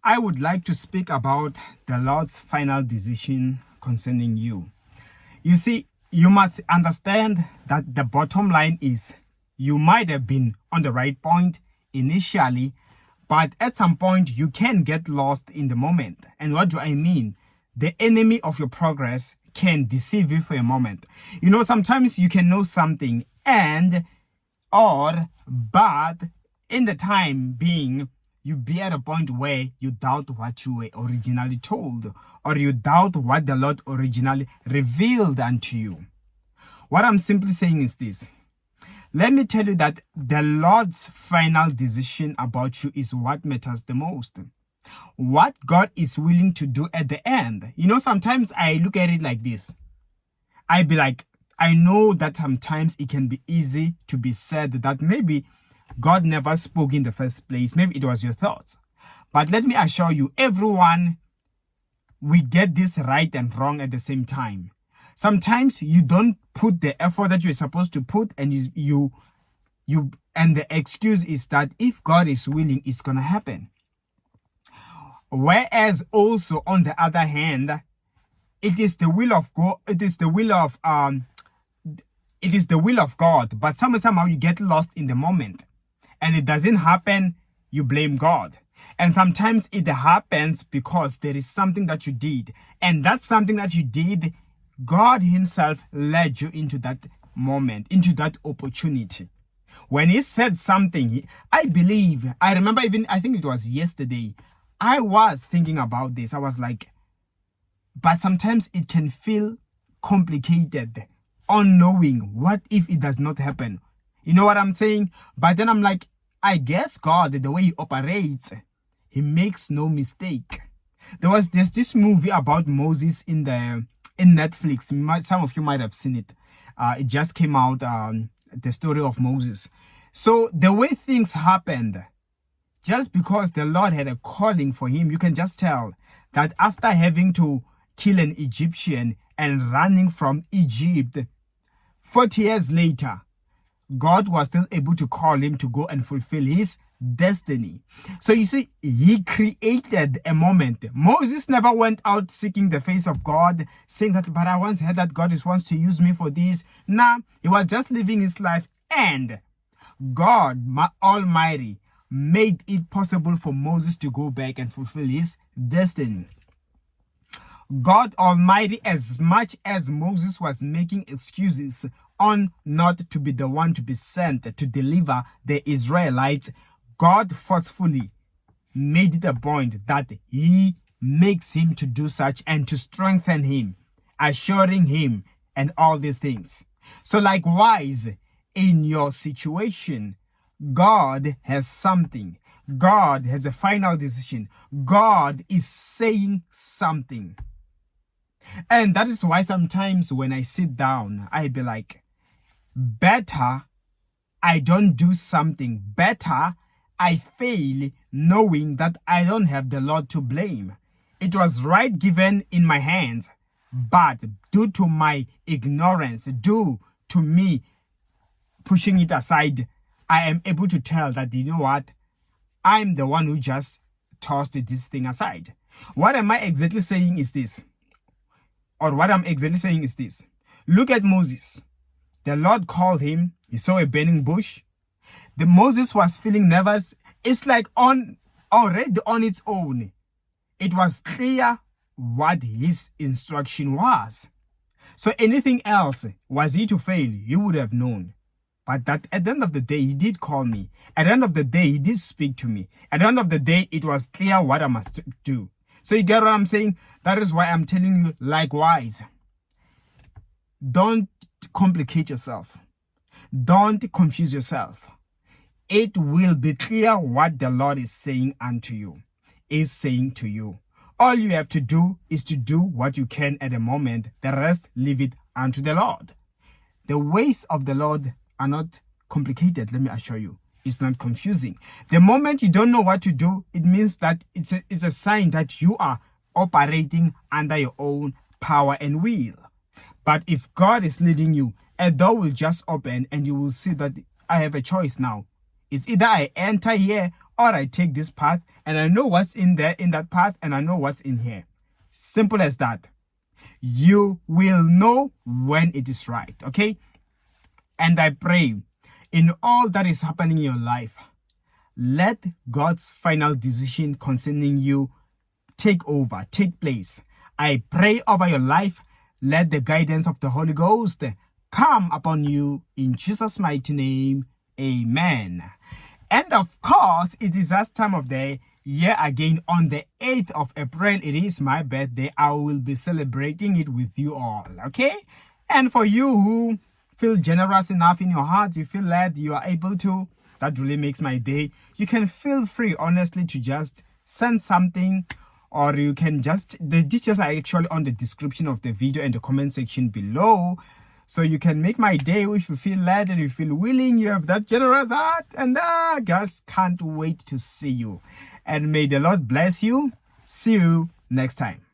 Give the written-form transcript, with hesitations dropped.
I would like to speak about the Lord's final decision concerning you. You see, you must understand that the bottom line is you might have been on the right point initially, but at some point you can get lost in the moment. And what do I mean? The enemy of your progress can deceive you for a moment. You know, sometimes you can know something but in the time being, you be at a point where you doubt what you were originally told, or you doubt what the Lord originally revealed unto you. What I'm simply saying is this. Let me tell you that the Lord's final decision about you is what matters the most. What God is willing to do at the end. You know, sometimes I look at it like this. I be like, I know that sometimes it can be easy to be said that maybe God never spoke in the first place. Maybe it was your thoughts. But let me assure you, everyone, we get this right and wrong at the same time. Sometimes you don't put the effort that you're supposed to put, and and the excuse is that if God is willing, it's gonna happen. Whereas also on the other hand, it is the will of God. It is the will of God. But somehow you get lost in the moment, and it doesn't happen. You blame God. And sometimes it happens because there is something that you did, and that's something that you did, God himself led you into that moment, into that opportunity. When he said something, I think it was yesterday, I was thinking about this. I was like, but sometimes it can feel complicated, unknowing. What if it does not happen? You know what I'm saying? But then I'm like, I guess God, the way he operates, he makes no mistake. There's this movie about Moses in Netflix. Some of you might have seen it. It just came out, the story of Moses. So the way things happened, just because the Lord had a calling for him, you can just tell that after having to kill an Egyptian and running from Egypt, 40 years later, God was still able to call him to go and fulfill his destiny. So you see, he created a moment. Moses never went out seeking the face of God, saying that, but I once heard that God wants to use me for this. Nah, he was just living his life, and God Almighty made it possible for Moses to go back and fulfill his destiny. God Almighty, as much as Moses was making excuses on not to be the one to be sent to deliver the Israelites, God forcefully made it a point that he makes him to do such and to strengthen him, assuring him and all these things. So likewise, in your situation, God has something. God has a final decision. God is saying something. And that is why sometimes when I sit down, I be like, better I don't do something. Better I fail knowing that I don't have the Lord to blame. It was right given in my hands, but due to my ignorance, due to me pushing it aside, I am able to tell that, you know what, I'm the one who just tossed this thing aside. What am I exactly saying is this? Or what I'm exactly saying is this. Look at Moses. The Lord called him. He saw a burning bush. Moses was feeling nervous. It's like already on its own, it was clear what his instruction was. So anything else, was he to fail, he would have known. But that at the end of the day, he did call me. At the end of the day, he did speak to me. At the end of the day, it was clear what I must do. So you get what I'm saying? That is why I'm telling you, likewise, don't complicate yourself. Don't confuse yourself. It will be clear what the Lord is saying unto you, is saying to you. All you have to do is to do what you can at the moment. The rest, leave it unto the Lord. The ways of the Lord are not complicated, let me assure you. It's not confusing. The moment you don't know what to do, it means that it's a sign that you are operating under your own power and will. But if God is leading you, a door will just open and you will see that I have a choice now. It's either I enter here or I take this path and I know what's in there in that path and I know what's in here. Simple as that. You will know when it is right, okay? And I pray in all that is happening in your life, let God's final decision concerning you take place. I pray over your life, let the guidance of the Holy Ghost come upon you in Jesus' mighty name. Amen. And of course, it is that time of the year again on the 8th of April. It is my birthday. I will be celebrating it with you all, okay? And for you who feel generous enough in your heart, you feel that you are able to, that really makes my day. You can feel free, honestly, to just send something, or you can just, the details are actually on the description of the video and the comment section below. So you can make my day if you feel led and you feel willing, you have that generous heart. And I just can't wait to see you. And may the Lord bless you. See you next time.